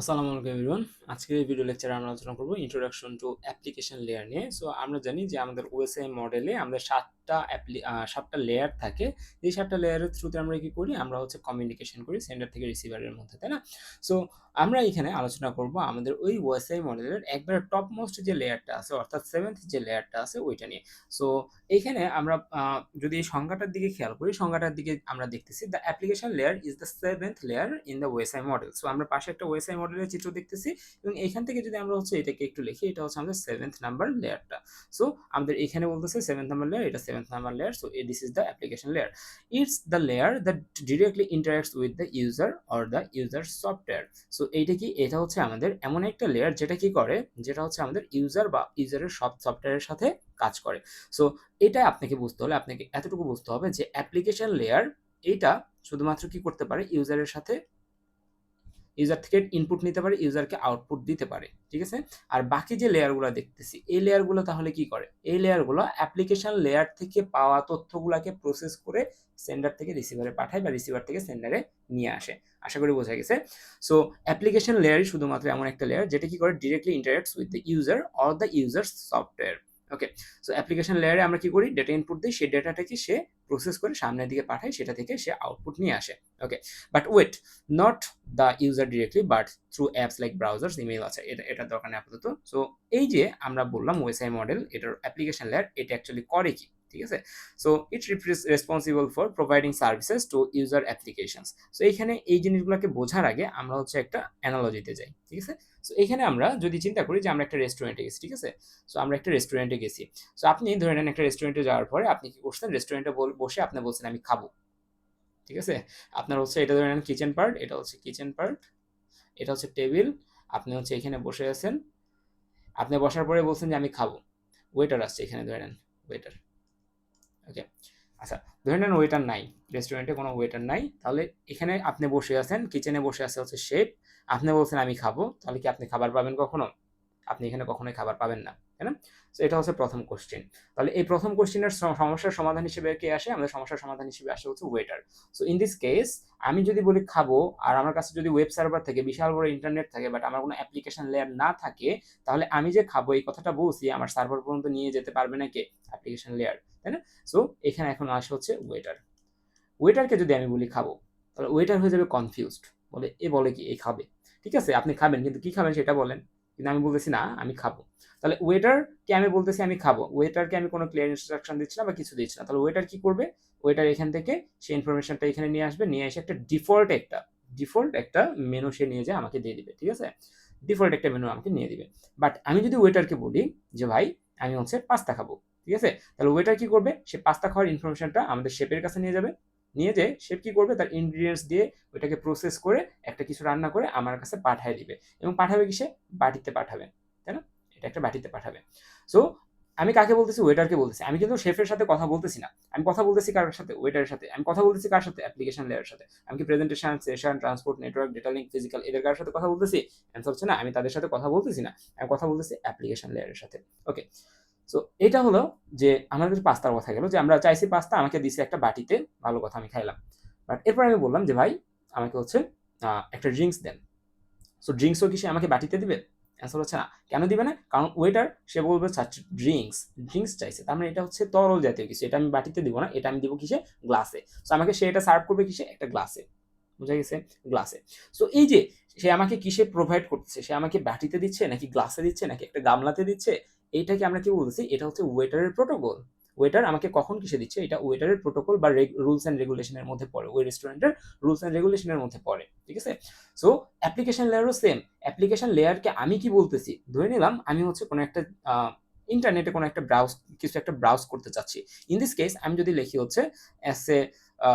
আসসালামু আলাইকুম এভরিওয়ান। আজকের এই ভিডিও লেকচারে আমরা আলোচনা করব ইন্ট্রোডাকশন টু অ্যাপ্লিকেশন লেয়ার নিয়ে। সো আমরা জানি যে আমাদের ওএসআই মডেলে আমাদের 7টা লেয়ার থাকে। এই 7টা লেয়ারের থ্রুতে আমরা কি করি? আমরা হচ্ছে কমিউনিকেশন করি সেন্ডার থেকে রিসিভারের মধ্যে, তাই না? সো আমরা এখানে আলোচনা করব আমাদের ওই ওএসআই মডেলের একবারে টপ মোস্ট যে লেয়ারটা আছে অর্থাৎ 7th যে লেয়ারটা আছে ওইটা নিয়ে। সো এইখানে আমরা যদি এই সংজ্ঞাটার দিকে খেয়াল করি, সংজ্ঞাটার দিকে আমরা দেখতেছি the application layer is the 7th layer in the OSI model. So আমরা পাশে একটা ওএসআই মডেলের চিত্র দেখতেছি এবং এইখান থেকে যদি আমরা হচ্ছে এটাকে একটু লিখি, এটা হচ্ছে আমাদের 7th নাম্বার লেয়ারটা। সো আমাদের এখানে বলতেছে 7th নাম্বার লেয়ার, এটা 7th number layer. So this is the application layer. It's the layer that directly ইন্টারাক্টস with the user or the user software. So এইটা কি? এটা হচ্ছে আমাদের এমন একটা লেয়ার যেটা কি করে, যেটা হচ্ছে আমাদের ইউজার বা ইউজারের সব সফটওয়্যারের সাথে কাজ করে। সো এটা আপনাকে বুঝতে হলে আপনাকে এতটুকু বুঝতে হবে যে অ্যাপ্লিকেশন লেয়ার এইটা শুধুমাত্র কি করতে পারে, ইউজারের সাথে ইউজার থেকে ইনপুট নিতে পারে, ইউজারকে আউটপুট দিতে পারে, ঠিক আছে? আর বাকি যে লেয়ারগুলো দেখতেছি এই লেয়ারগুলো তাহলে কি করে? এই লেয়ারগুলো অ্যাপ্লিকেশন লেয়ার থেকে পাওয়া তথ্যগুলোকে প্রসেস করে সেন্ডার থেকে রিসিভারে পাঠায় বা রিসিভার থেকে সেন্ডারে নিয়ে আসে। আশা করি বোঝা গেছে। সো অ্যাপ্লিকেশন লেয়ারই শুধুমাত্র এমন একটা লেয়ার যেটা কি করে, directly ইন্টারাক্টস with the user or the user software. Okay, so application লেয়ারে আমরা কি করি, ডেটা ইনপুট দিই, সেই ডেটাটাকে সে প্রসেস করে সামনের দিকে পাঠায়, সেটা থেকে সে আউটপুট নিয়ে আসে। Okay, but wait, not the user directly but through apps like browsers, email আছে, এটার দরকার নেই আপাতত। সো এই যে আমরা বললাম ওএসআই মডেল, এটার অ্যাপ্লিকেশন লেয়ার এটা অ্যাকচুয়ালি করে কি, ঠিক আছে? So it responsible for providing services to user applications. So এইখানে এই জিনিসগুলোকে বোঝার আগে আমরা হচ্ছে একটা অ্যানালজিতে যাই, ঠিক আছে? সো এখানে আমরা যদি চিন্তা করি যে আমরা একটা রেস্টুরেন্টে গেছি, ঠিক আছে? সো আমরা একটা রেস্টুরেন্টে গেছি। সো আপনি ধরে নেন একটা রেস্টুরেন্টে যাওয়ার পরে আপনি কি করছেন, রেস্টুরেন্টে বসে আপনি বলছেন আমি খাবো, ঠিক আছে? আপনার হচ্ছে এটা ধরে নেন কিচেন পার্ট, এটা হচ্ছে কিচেন পার্ট, এটা হচ্ছে টেবিল, আপনি হচ্ছে এখানে বসে আছেন। আপনি বসার পরে বলছেন যে আমি খাবো। ওয়েটার আসছে এখানে, ধরে নেন ওয়েটার। ওকে, আচ্ছা, ধরে নেন ওয়েটার নাই, রেস্টুরেন্টে কোনো ওয়েটার নাই, তাহলে এখানে আপনি বসে আছেন, কিচেনে বসে আছে হচ্ছে শেফ, আপনি বলছেন আমি খাবো, তাহলে কি আপনি খাবার পাবেন কখনো? আপনি এখানে কখনোই খাবার পাবেন না, তাই না? সো এটা হচ্ছে প্রথম কোশ্চেন। তাহলে এই প্রথম কোশ্চেনের সমস্যার সমাধান হিসেবে কে আসে? আমাদের সমস্যার সমাধান হিসেবে আসে হচ্ছে waiter. So in this case আমি যদি বলি খাবো, আর আমার কাছে যদি ওয়েব সার্ভার থেকে বিশাল বড় ইন্টারনেট থাকে বাট আমার কোনো অ্যাপ্লিকেশন লেয়ার না থাকে, তাহলে আমি যে খাবো এই কথাটা বলছি আমার সার্ভার পর্যন্ত নিয়ে যেতে পারবে না কে? অ্যাপ্লিকেশন লেয়ার, তাই না? সো এখানে এখন আসে হচ্ছে ওয়েটার। ওয়েটারকে যদি আমি বলি খাবো, তাহলে ওয়েটার হয়ে যাবে কনফিউজড, বলে এ বলে কি এ খাবে? ঠিক আছে, আপনি খাবেন কিন্তু কি খাবেন সেটা বলেন। কিন্তু আমি বলতেছি না আমি খাবো। তাহলে ওয়েটারকে আমি বলতেছি আমি খাবো, ওয়েটারকে আমি কোনো ক্লিয়ার ইনস্ট্রাকশন দিচ্ছি না বা কিছু দিচ্ছি না। তাহলে ওয়েটার কি করবে? ওয়েটার এখান থেকে সেই ইনফরমেশনটা এখানে নিয়ে আসবে, নিয়ে এসে একটা ডিফল্ট একটা মেনু সে নিয়ে যায় আমাকে দিয়ে দিবে, ঠিক আছে? ডিফল্ট একটা মেনু আমাকে নিয়ে দিবে। বাট আমি যদি ওয়েটারকে বলি যে ভাই আমি হচ্ছে পাস্তা খাবো, ঠিক আছে? তাহলে ওয়েটার কি করবে? সে পাস্তা খাওয়ার ইনফরমেশনটা আমাদের শেফের কাছে নিয়ে যাবে, নিয়ে যেয়ে শেফ কি করবে, তার ইনগ্রিডিয়েন্টস দিয়ে ওইটাকে প্রসেস করে একটা কিছু রান্না করে আমার কাছে পাঠিয়ে দিবে, এবং পাঠাবে কিসে? বাটিতে পাঠাবে, তাই না? এটা একটা বাটিতে পাঠাবে। সো আমি কাকে বলতেছি? ওয়েটারকে বলতেছি। আমি কিন্তু শেফের সাথে কথা বলতেছি না, আমি কথা বলতেছি কার সাথে? ওয়েটারের সাথে। আমি কথা বলতেছি কার সাথে? অ্যাপ্লিকেশন লেয়ারের সাথে। আমি কি presentation, session, transport, network, data link, physical এদের কার সাথে কথা বলতেছি? অ্যান্সার হচ্ছে না, আমি তাদের সাথে কথা বলতেছি না, আমি কথা বলতেছি অ্যাপ্লিকেশন লেয়ারের সাথে। ওকে, সো এটা হলো যে আমাদের পাস্তার কথা গেল, যে আমরা চাইছি পাস্তা, আমাকে দিছে একটা বাটিতে, ভালো কথা আমি খাইলাম। বাট এরপর আমি বললাম যে ভাই আমাকে হচ্ছে একটা ড্রিঙ্কস দেন। সো ড্রিঙ্কসও কি সে আমাকে বাটিতে দিবে? অ্যান্সার হচ্ছে না। কেন দিবে না? কারণ ওয়েটার সে বলবে ড্রিঙ্কস চাইছে, তার মানে এটা হচ্ছে তরল জাতীয় কিছু, এটা আমি বাটিতে দিব না, এটা আমি দিব কিসে? গ্লাসে। সো আমাকে সে এটা সার্ভ করবে কিসে? একটা গ্লাসে। বুঝা গেছে? গ্লাসে। সো এই যে সে আমাকে কিসে প্রোভাইড করতেছে, সে আমাকে বাটিতে দিচ্ছে নাকি গ্লাসে দিচ্ছে নাকি একটা গামলাতে দিচ্ছে, এইটাকে আমরা কি বলতেছি? এটা হচ্ছে ওয়েটারের প্রোটোকল। ওয়েটার আমাকে কখন কিসে দিচ্ছে, এটা ওয়েটারের প্রোটোকল বা রুলস অ্যান্ড রেগুলেশনের মধ্যে পড়ে, ওই রেস্টুরেন্টের রুলস অ্যান্ড রেগুলেশনের মধ্যে পড়ে, ঠিক আছে? সো অ্যাপ্লিকেশন লেয়ারও সেম। অ্যাপ্লিকেশন লেয়ারকে আমি কি বলতেছি? ধরে নিলাম আমি হচ্ছে কোনো একটা ইন্টারনেটে কোনো একটা কিছু একটা ব্রাউজ করতে চাচ্ছি। ইন দিস কেস আমি যদি লিখি হচ্ছে এস এ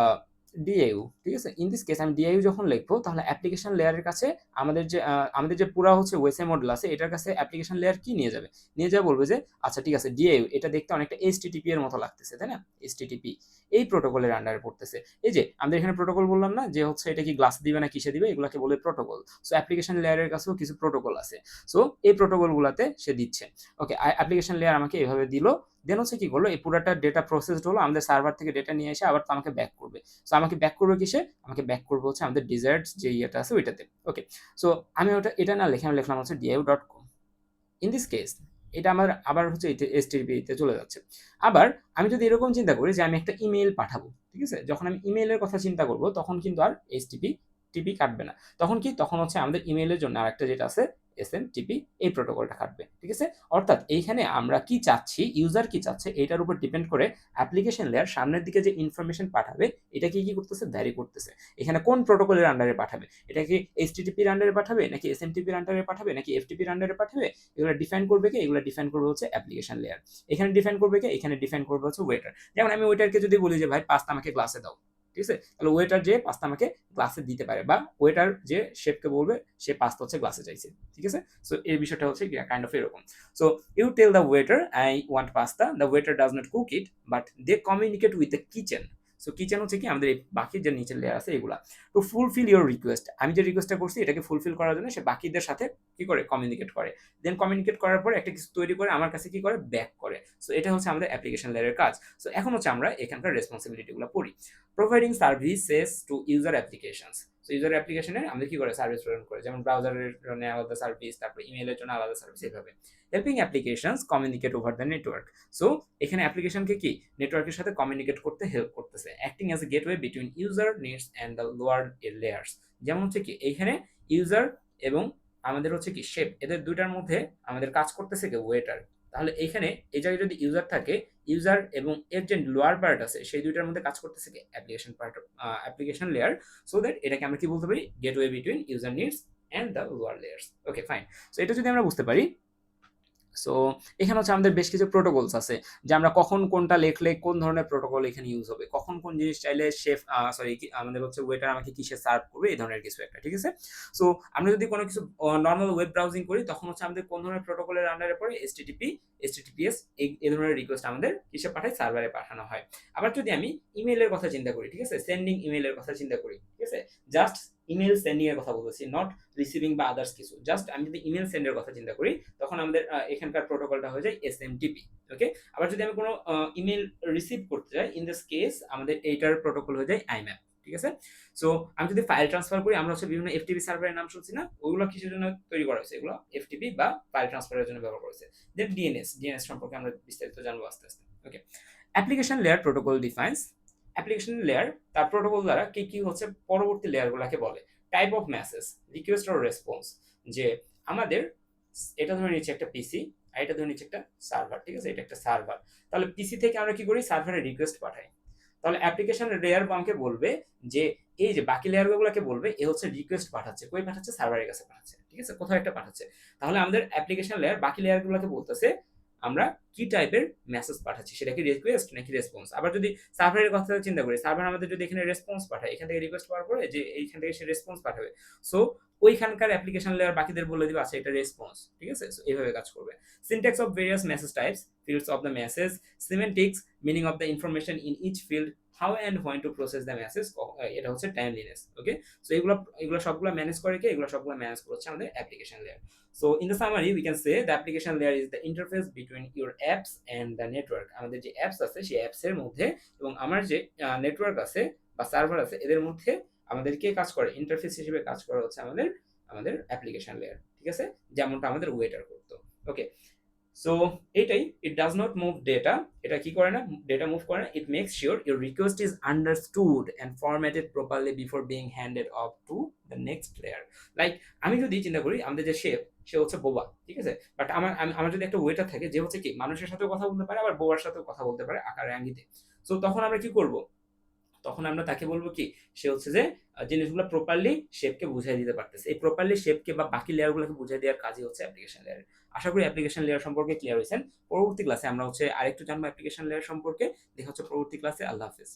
ডিএইউ, ঠিক আছে? ইন দিস কেস আমি ডিএইউ যখন লিখবো, তাহলে অ্যাপ্লিকেশন লেয়ারের কাছে আমাদের যে পুরা হচ্ছে ওয়েবসাইট মডেল আছে, এটার কাছে অ্যাপ্লিকেশন লেয়ার কি নিয়ে যাবে? নিয়ে যাবে, বলবে যে আচ্ছা ঠিক আছে ডিএইউ এটা দেখতে অনেকটা এইচটিটিপি এর মতো লাগতেছে, তাই না? এইচটিটিপি এই প্রোটোকলের আন্ডারে পড়তেছে। এই যে আমাদের এখানে প্রোটোকল বললাম না, যে হচ্ছে এটা কি গ্লাস দিবে না কিসে দিবে, এগুলোকে বলে প্রোটোকল। সো অ্যাপ্লিকেশন লেয়ারের কাছেও কিছু প্রোটোকল আছে। সো এই প্রোটোকল গুলাতে সে দিচ্ছে। ওকে, অ্যাপ্লিকেশন লেয়ার আমাকে এভাবে দিল, দেন হচ্ছে কি করলো, এই পুরাটা ডেটা প্রসেসড হলো, আমাদের সার্ভার থেকে ডেটা নিয়ে এসে আবার তো আমাকে ব্যাক করবে। সো আমাকে ব্যাক করবে কিসে? আমাকে ব্যাক করবে হচ্ছে আমাদের ডিজায়ার্ড যে ইয়েটা আছে ওইটাতে। ওকে, সো আমি এটা না লিখে আমি লিখলাম হচ্ছে div.com। ইন দিস কেস এটা আমার আবার হচ্ছে HTTP-তে চলে যাচ্ছে। আবার আমি যদি এরকম চিন্তা করি যে আমি একটা ইমেইল পাঠাবো, ঠিক আছে? যখন আমি ইমেইলের কথা চিন্তা করব তখন কিন্তু আর HTTP কাটবে না। তখন কি? তখন হচ্ছে আমাদের ইমেইলের জন্য আরেকটা যেটা আছে SMTP, এই প্রোটোকলটা খাটবে। ঠিক আছে? অর্থাৎ এইখানে আমরা কি চাচ্ছি, ইউজার কি চাচ্ছে এটার উপর ডিপেন্ড করে অ্যাপ্লিকেশন লেয়ার সামনের দিকে যে ইনফরমেশন পাঠাবে এটা কি করতেছে? ভ্যারি করতেছে। এখানে কোন প্রোটোকলের আন্ডারে পাঠাবে? এটা কি HTTP-র আন্ডারে পাঠাবে নাকি SMTP-র আন্ডারে পাঠাবে নাকি FTP-র আন্ডারে পাঠাবে? এগুলো ডিফাইন করবে কে? এগুলো ডিফাইন করবে হচ্ছে অ্যাপ্লিকেশন লেয়ার। এখানে ডিফাইন করবে কে? এখানে ডিফাইন করবে হচ্ছে ওয়েটার। যেমন আমি ওয়েটারকে যদি বলি যে ভাই পাস্তা আমাকে গ্লাসে দাও, ঠিক আছে? তাহলে ওয়েটার যে পাস্তা আমাকে গ্লাসে দিতে পারে, বা ওয়েটার যে শেফকে বলবে সে পাস্তা হচ্ছে গ্লাসে চাইছে, ঠিক আছে? সো এই বিষয়টা হচ্ছে কাইন্ড অফ এরকম। So you tell the waiter I want pasta, the waiter does not cook it but they communicate with the kitchen. So kitchen হচ্ছে কি আমাদের এই বাকি যে নিচের লেয়ার আছে এগুলা। টু ফুলফিল ইউর রিকোয়েস্ট, আমি যে রিকোয়েস্টটা করছি এটাকে ফুলফিল করার জন্য সে বাকিদের সাথে কি করে? কমিউনিকেট করে। দেন কমিউনিকেট করার পরে একটা কিছু তৈরি করে আমার কাছে কি করে? ব্যাক করে। সো এটা হচ্ছে আমাদের অ্যাপ্লিকেশন লেয়ারের কাজ। সো এখন হচ্ছে আমরা এখানকার রেসপন্সিবিলিটিগুলো পড়ি। Providing services to user applications. So user অ্যাপ্লিকেশনে আমরা কি করে? সার্ভিস প্রদান করে, যেমন ব্রাউজারের জন্য আলাদা সার্ভিস, তারপরে ইমেইলের জন্য আলাদা সার্ভিস, এইভাবে। Helping applications communicate over the network. So এখানে অ্যাপ্লিকেশনকে কি নেটওয়ার্কের সাথে কমিউনিকেট করতে হেল্প করতেছে। Acting as a gateway between user needs and the lower layers. যেমন হচ্ছে কি এইখানে ইউজার এবং আমাদের হচ্ছে কি শেপ, এদের দুইটার মধ্যে আমাদের কাজ করতেছে কি? ওয়েটার। তাহলে এইখানে এই জায়গায় যদি ইউজার থাকে, ইউজার এবং এর যে লোয়ার পার্ট আছে সেই দুইটার মধ্যে কাজ করতেছে কি? Application part, application layer. So that এটাকে আমরা কি বলতে পারি? Gateway between user needs and the lower layers. Okay, fine. So এটা যদি আমরা বুঝতে পারি, সো এখানে হচ্ছে আমাদের বেশ কিছু প্রোটোকলস আছে যে আমরা কখন কোনটা লিখলে কোন ধরনের প্রোটোকল এখানে ইউজ হবে, কখন কোন জিনিস চাইলে শেফ সরি আমাদের হচ্ছে ওয়েটার আমাকে কিসে সার্ভ করবে, এই ধরনের কিছু একটা, ঠিক আছে? সো আমরা যদি কোনো কিছু নর্মাল ওয়েব ব্রাউজিং করি তখন হচ্ছে আমাদের কোন ধরনের প্রোটোকলের আন্ডারে পড়ে? HTTPS, এই ধরনের রিকোয়েস্ট আমাদের কিসে পাঠায়? সার্ভারে পাঠানো হয়। আবার যদি আমি ইমেইলের কথা চিন্তা করি, ঠিক আছে, সেন্ডিং ইমেইলের কথা চিন্তা করি, ঠিক আছে, জাস্ট ইমেইল সেন্ডিং এর কথা বলতেছি, নট রিসিভিং বা আদার্স কিছু, জাস্ট আমি যদি ইমেইল সেন্ডের কথা চিন্তা করি তখন আমাদের এখানকার প্রোটোকলটা হয়ে যায় SMTP। ওকে, আবার যদি আমি কোনো ইমেইল রিসিভ করতে চাই, ইন দিস কেস আমাদের এইটার প্রোটোকল হয়ে যায় IMAP, ঠিক আছে? সো আমি যদি ফাইল ট্রান্সফার করি, আমরা হচ্ছে বিভিন্ন FTP সার্ভারের নাম শুনছি না, ওগুলো কিসের জন্য তৈরি করা হয়েছে? এগুলো FTP বা ফাইল ট্রান্সফারের জন্য ব্যবহার করা হয়েছে। দেন DNS সম্পর্কে আমরা বিস্তারিত জানবো আস্তে আস্তে। Okay, application layer protocol defines. Application layer তার প্রোটোকল দ্বারা কি হচ্ছে পরবর্তী লেয়ারগুলোকে বলে। Type of message, request or response. যে আমাদের এটা ধরে নিচ্ছে একটা পিসি, আর এটা ধরে নিচ্ছে একটা সার্ভার, ঠিক আছে? এটা একটা সার্ভার। তাহলে পিসি থেকে আমরা কি করি? সার্ভারে রিকোয়েস্ট পাঠাই। তাহলে অ্যাপ্লিকেশন লেয়ার আমাকে বলবে যে এই যে বাকি লেয়ারগুলোকে বলবে এ হচ্ছে রিকোয়েস্ট পাঠাচ্ছে, কই পাঠাচ্ছে? সার্ভারের কাছে পাঠাচ্ছে, ঠিক আছে, কোথাও একটা পাঠাচ্ছে। তাহলে আমাদের অ্যাপ্লিকেশন লেয়ার বাকি লেয়ারগুলোকে বলতেছে আমরা কি টাইপের মেসেজ পাঠাচ্ছি, সেটা কি রিকোয়েস্ট নাকি রেসপন্স। আবার যদি সার্ভারের কথা চিন্তা করি, সার্ভার আমাদের যদি এখানে রেসপন্স পাঠায়, এখান থেকে রিকোয়েস্ট পাওয়ার পরে যে এইখান থেকে সে রেসপন্স পাঠাবে, সো ওইখানকার অ্যাপ্লিকেশন লেয়ার বাকিদের বলে দিবে আচ্ছা এটা রেসপন্স, ঠিক আছে? সো এইভাবে কাজ করবে। Syntax of various message types, fields of the message, semantics, meaning of the information in each field, how and when to process the message, এটা হচ্ছে টাইমলিনেস। ওকে, সো এগুলো সবগুলো ম্যানেজ করে কে? এগুলো সবগুলো ম্যানেজ করছে আমাদের application layer. So in the summary we can say the application layer is the interface between your apps and the network. আমাদের যে অ্যাপস আছে সেই অ্যাপসের মধ্যে এবং আমার যে নেটওয়ার্ক আছে বা সার্ভার আছে এদের মধ্যে আমাদের কে কাজ করে? ইন্টারফেস হিসেবে কাজ করে হচ্ছে আমাদের অ্যাপ্লিকেশন লেয়ার, ঠিক আছে? যেমনটা আমাদের ওয়েটার করতো। ওকে, সো এটাই, it does not move data, এটা কি করে না? ডেটা মুভ করে না। It makes sure your request is understood and formatted properly before being handed off to the next layer. Like আমি যদি চিন্তা করি আমাদের যে শেফ, সে হচ্ছে বোবা, ঠিক আছে, বাট আমার যদি একটা ওয়েটার থাকে যে হচ্ছে কি মানুষের সাথেও কথা বলতে পারে আবার বোবার সাথেও কথা বলতে পারে আকারে আঙ্গিতে, সো তখন আমরা কি করব? তখন আমরা তাকে বলবো কি সে হচ্ছে যে জিনিসগুলো প্রপারলি শেপকে বুঝিয়ে দিতে পারতেছে। এই প্রপারলি শেপকে বা বাকি লেয়ারগুলোকে বুঝিয়ে দেওয়ার কাজই হচ্ছে অ্যাপ্লিকেশন লেয়ার। আশা করি অ্যাপ্লিকেশন লেয়ার সম্পর্কে ক্লিয়ার হয়েছেন। পরবর্তী ক্লাসে আমরা হচ্ছে আরেকটু জানবো অ্যাপ্লিকেশন লেয়ার সম্পর্কে। দেখা হচ্ছে পরবর্তী ক্লাসে। আল্লাহ হাফেজ।